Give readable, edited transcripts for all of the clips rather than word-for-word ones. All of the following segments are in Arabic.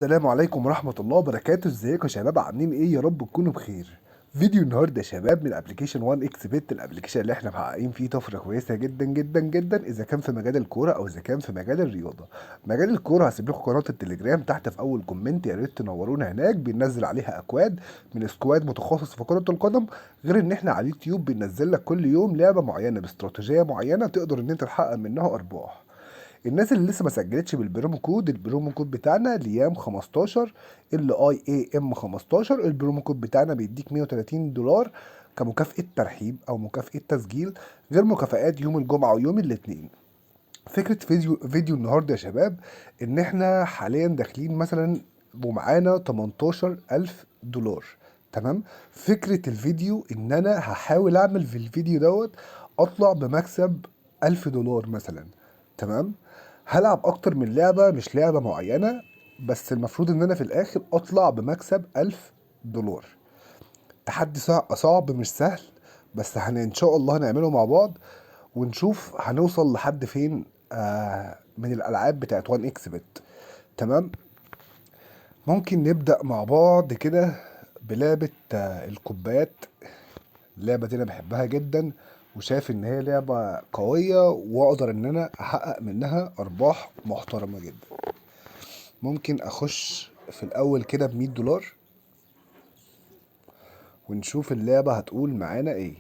السلام عليكم ورحمة الله وبركاته. ازيكم يا شباب؟ عاملين ايه؟ يا رب تكونوا بخير. فيديو النهارده يا شباب من ابلكيشن 1 اكس بت، الابلكيشن اللي احنا محققين فيه طفره كويسه جدا جدا جدا، اذا كان في مجال الكوره او اذا كان في مجال الرياضه. مجال الكوره هسيب لكم قناه التليجرام تحت في اول كومنت، يا ريت تنورونا هناك. بننزل عليها اكواد من سكواد متخصص في كره القدم، غير ان احنا على اليوتيوب بننزل لك كل يوم لعبه معينه باستراتيجيه معينه تقدر ان انت تحقق منها ارباح. الناس اللي لسه ما سجلتش بالبرومو كود، البرومو كود بتاعنا ليام 15 LIAM 15. البرومو كود بتاعنا بيديك $130 كمكافأة ترحيب او مكافأة تسجيل، غير مكافآت يوم الجمعة ويوم الاثنين. فكرة فيديو النهاردة يا شباب، ان احنا حاليا داخلين مثلا ومعانا $18,000. تمام. فكرة الفيديو ان انا هحاول اعمل في الفيديو اطلع بمكسب $1,000 مثلا. تمام. هلعب اكتر من لعبة، مش لعبة معينة، بس المفروض ان انا في الاخر اطلع بمكسب $1,000. تحدي صعب مش سهل، بس ان شاء الله هنعمله مع بعض ونشوف هنوصل لحد فين. من الالعاب بتاعت 1 اكس بت. تمام. ممكن نبدأ مع بعض كده بلعبة الكوبايات. اللعبة دي انا بحبها جدا، وشايف ان هي لعبة قوية واقدر ان انا احقق منها ارباح محترمة جدا. ممكن اخش في الاول كده $100 ونشوف اللعبة هتقول معانا ايه.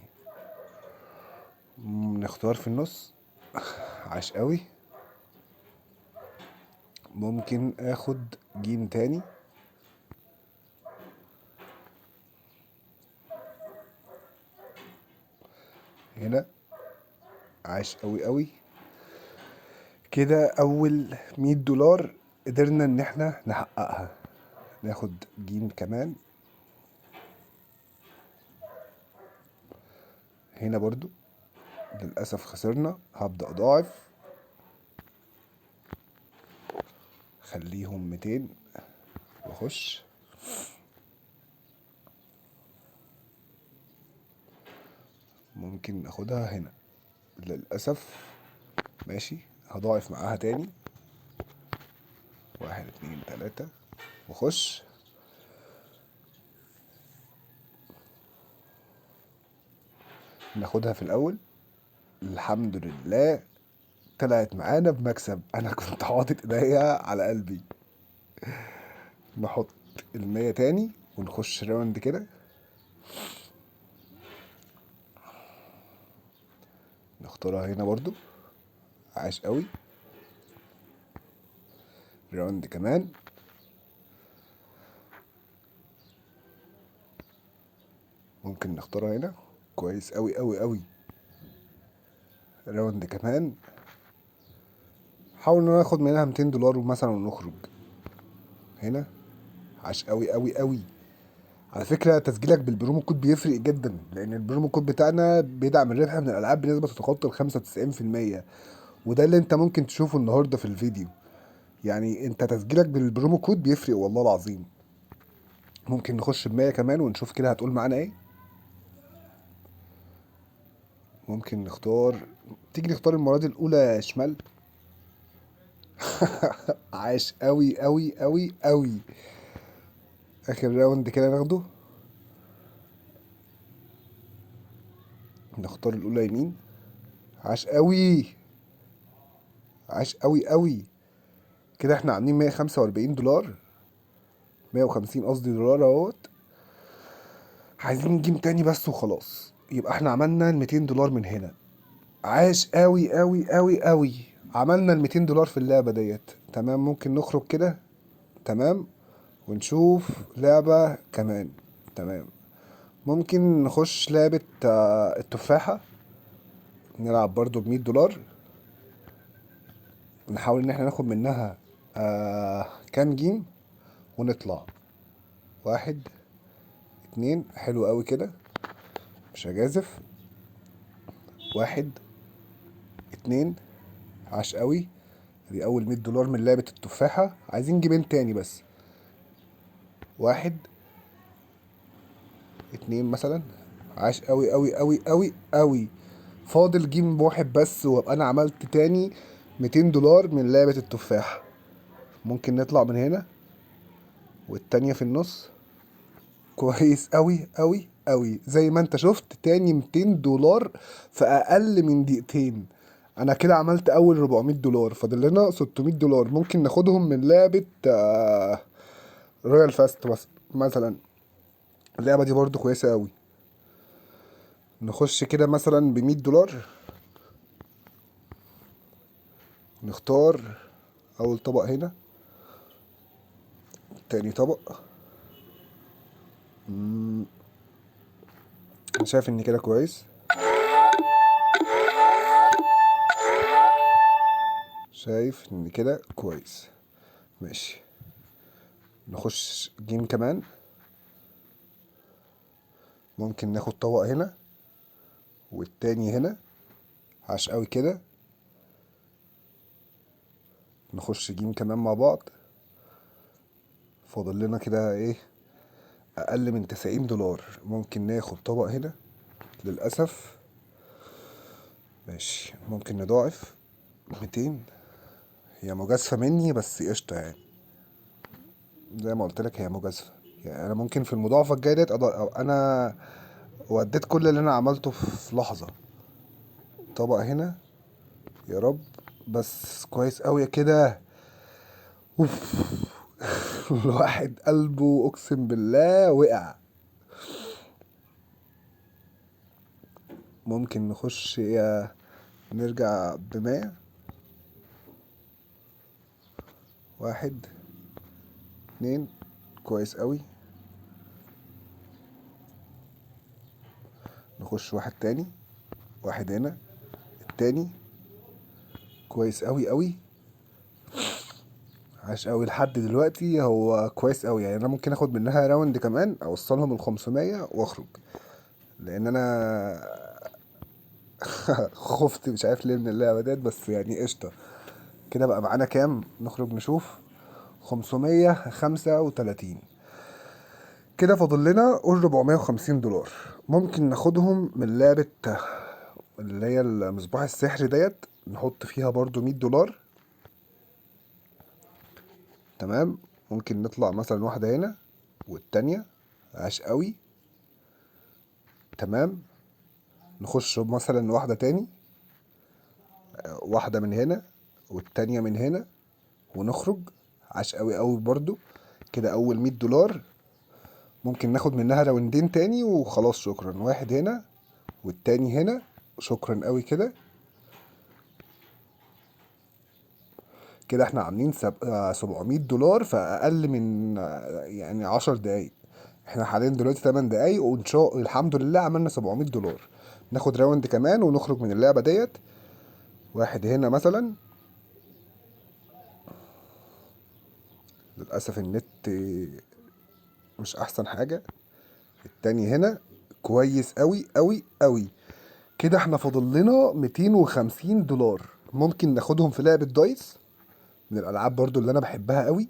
نختار في النص. عاش قوي. ممكن اخد جيم تاني. هنا. عاش قوي قوي. كده اول $100 قدرنا ان احنا نحققها. ناخد جيم كمان. هنا برضو للأسف خسرنا، هبدأ أضاعف. خليهم 200 وأخش. ممكن ناخدها هنا للأسف. ماشي. هضاعف معاها تاني. 1 2 3 وأخش. ناخدها في الأول. الحمد لله طلعت معانا بمكسب. أنا كنت حاطط إيديا على قلبي. نحط 100 تاني ونخش راوند كده. نختارها هنا برضو. عاش قوي. راوند كمان. ممكن نختارها هنا. كويس قوي قوي قوي. راوند كمان. حاول ان انا اخد منها $200 مثلا ونخرج. هنا. عاش قوي قوي قوي. على فكرة تسجيلك بالبرومو كود بيفرق جدا، لان البرومو كود بتاعنا بيدعم الربح من الالعاب بنسبة تتخطى 95%. وده اللي انت ممكن تشوفه النهاردة في الفيديو. يعني انت تسجيلك بالبرومو كود بيفرق والله العظيم. ممكن نخش ب100 كمان ونشوف كده هتقول معانا ايه. ممكن نختار. تيجي نختار المرة دي الأولى شمال. عاش قوي قوي قوي قوي. آخر راوند كده ناخده. نختار الأولى يمين. عاش قوي. عاش قوي قوي. كده احنا عاملين $145. 150 قصدي دولار اهوت. عايزين نجيب تاني بس وخلاص، يبقى احنا عملنا $200 من هنا. عاش قوي قوي قوي قوي. عملنا $200 في اللعبة ديت. تمام. ممكن نخرج كده. تمام. ونشوف لعبة كمان. تمام. ممكن نخش لعبة التفاحة. نلعب برضو $100. نحاول ان احنا ناخد منها كام جيم ونطلع. 1 2 حلو قوي كده. مش هجازف. 1 2. عاش قوي. دي اول $100 من لعبة التفاحة. عايزين جيمين تاني بس. 1 2 مثلا. عاش قوي قوي قوي قوي قوي. فاضل جيم واحد بس وابقى انا عملت تاني $200 من لعبة التفاحة. ممكن نطلع من هنا. والتانية في النص. كويس قوي قوي قوي. زي ما انت شفت تاني 200 دولار في اقل من دقيقتين. انا كده عملت اول 400 دولار، فاضل لنا 600 دولار ممكن ناخدهم من لعبة رويال فاست مثلا. اللعبة دي برضو كويسة قوي. نخش كده مثلا ب100 دولار، نختار اول طبق هنا، تاني طبق. انا شايف ان كده كويس، شايف ان كده كويس. ماشي، نخش جيم كمان. ممكن ناخد طبق هنا والتاني هنا، عاش قوي كده. نخش جيم كمان مع بعض. فاضل لنا كده ايه؟ اقل من 90 دولار. ممكن ناخد طبق هنا للاسف. ماشي، ممكن نضاعف 200. هي مجازفة مني بس قشطة يعني. زي ما قلت لك هي مجازفة. يعني انا ممكن في المضاعفة الجاية ديت انا وديت كل اللي انا عملته في لحظة. طبق هنا يا رب، بس كويس قوي كده. اوف. الواحد قلبه اقسم بالله وقع. ممكن نخش نرجع ب100. 1 2. كويس قوي. نخش واحد تاني، واحد هنا، التاني. كويس قوي قوي. عاش قوي لحد دلوقتي، هو كويس قوي يعني. انا ممكن اخد منها راوند كمان اوصلهم ال500 واخرج، لان انا خفت مش عارف ليه من اللعبة ديت، بس يعني قشطة. كده بقى معانا كام؟ نخرج نشوف. 535. كده فاضل لنا قول 450 دولار. ممكن ناخدهم من لعبة اللي هي المصباح السحري ديت، نحط فيها برضو 100 دولار. تمام. ممكن نطلع مثلا واحدة هنا والتانية، عاش قوي. تمام. نخش مثلا واحدة تاني، واحدة من هنا والتانية من هنا، ونخرج. عاش قوي قوي برضو. كده اول 100 دولار. ممكن ناخد منها راوندين تاني وخلاص. شكرا. واحد هنا والتاني هنا. شكرا قوي كده. كده احنا عاملين 700 دولار في اقل من يعني 10 دقايق. احنا حاليا دلوقتي 8 دقايق وان شاء الحمد لله عملنا 700 دولار. ناخد راوند كمان ونخرج من اللعبة ديت. واحد هنا مثلا، للأسف النت مش أحسن حاجة. التاني هنا. كويس قوي قوي قوي. كده احنا فاضل لنا 250 دولار. ممكن ناخدهم في لعبة دايس، من الألعاب برضو اللي أنا بحبها قوي.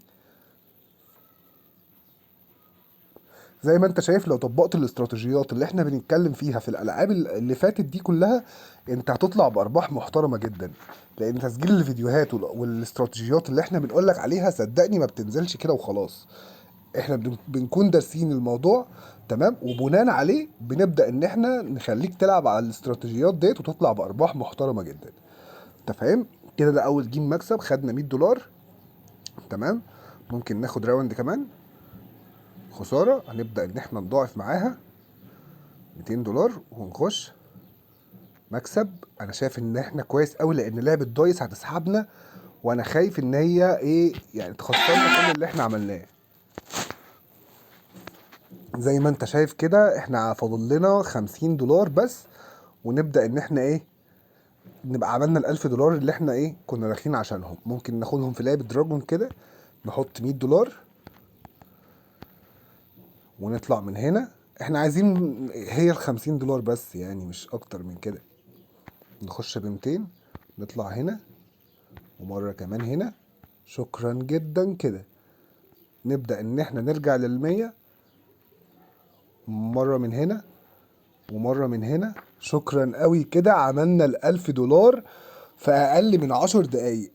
زي ما انت شايف لو طبقت الاستراتيجيات اللي احنا بنتكلم فيها في الالعاب اللي فاتت دي كلها، انت هتطلع بارباح محترمه جدا. لان تسجيل الفيديوهات والاستراتيجيات اللي احنا بنقولك عليها صدقني ما بتنزلش كده وخلاص. احنا بنكون دارسين الموضوع تمام، وبناء عليه بنبدا ان احنا نخليك تلعب على الاستراتيجيات ديت وتطلع بارباح محترمه جدا. انت فاهم كده؟ ده اول جيم مكسب، خدنا 100 دولار. تمام. ممكن ناخد راوند كمان. خساره، هنبدا ان احنا نضاعف معاها 200 دولار ونخش مكسب. انا شايف ان احنا كويس قوي، لان لعبة دايس هتسحبنا، وانا خايف ان هي ايه يعني تخسرنا كل اللي احنا عملناه. زي ما انت شايف كده احنا فاضل لنا 50 دولار بس، ونبدأ ان احنا ايه نبقى عملنا ال1000 دولار اللي احنا ايه كنا داخلين عشانهم. ممكن ناخدهم في لعبة دراجون كده. نحط 100 دولار ونطلع من هنا. احنا عايزين هي ال50 دولار بس يعني، مش اكتر من كده. نخش ب200، نطلع هنا ومرة كمان هنا. شكرا جدا كده. نبدأ ان احنا نرجع لل100. مرة من هنا ومرة من هنا. شكرا قوي كده، عملنا ال1000 دولار في اقل من 10 دقايق.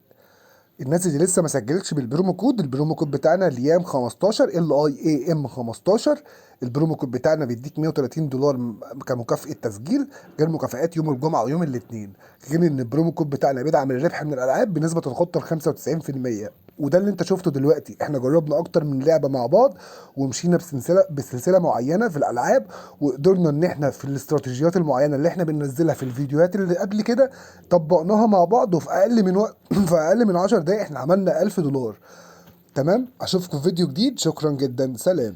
الناس اللي لسه ما سجلتش بالبرومو كود، البرومو كود بتاعنا ليام 15 LIAM 15. البرومو كود بتاعنا بيديك $130 كمكافأة تسجيل، غير مكافآت يوم الجمعة ويوم الاثنين. غير ان البرومو كود بتاعنا بيدعم الربح من الالعاب بنسبة تتخطى ال 95%. وده اللي انت شفته دلوقتي. احنا جربنا اكتر من لعبة مع بعض، ومشينا بسلسلة معينة في الالعاب، وقدرنا ان احنا في الاستراتيجيات المعينة اللي احنا بننزلها في الفيديوهات اللي قبل كده طبقناها مع بعض، وفي اقل من وقت في اقل من 10 دقايق احنا عملنا $1000. تمام، اشوفكم في فيديو جديد، شكرا جدا، سلام.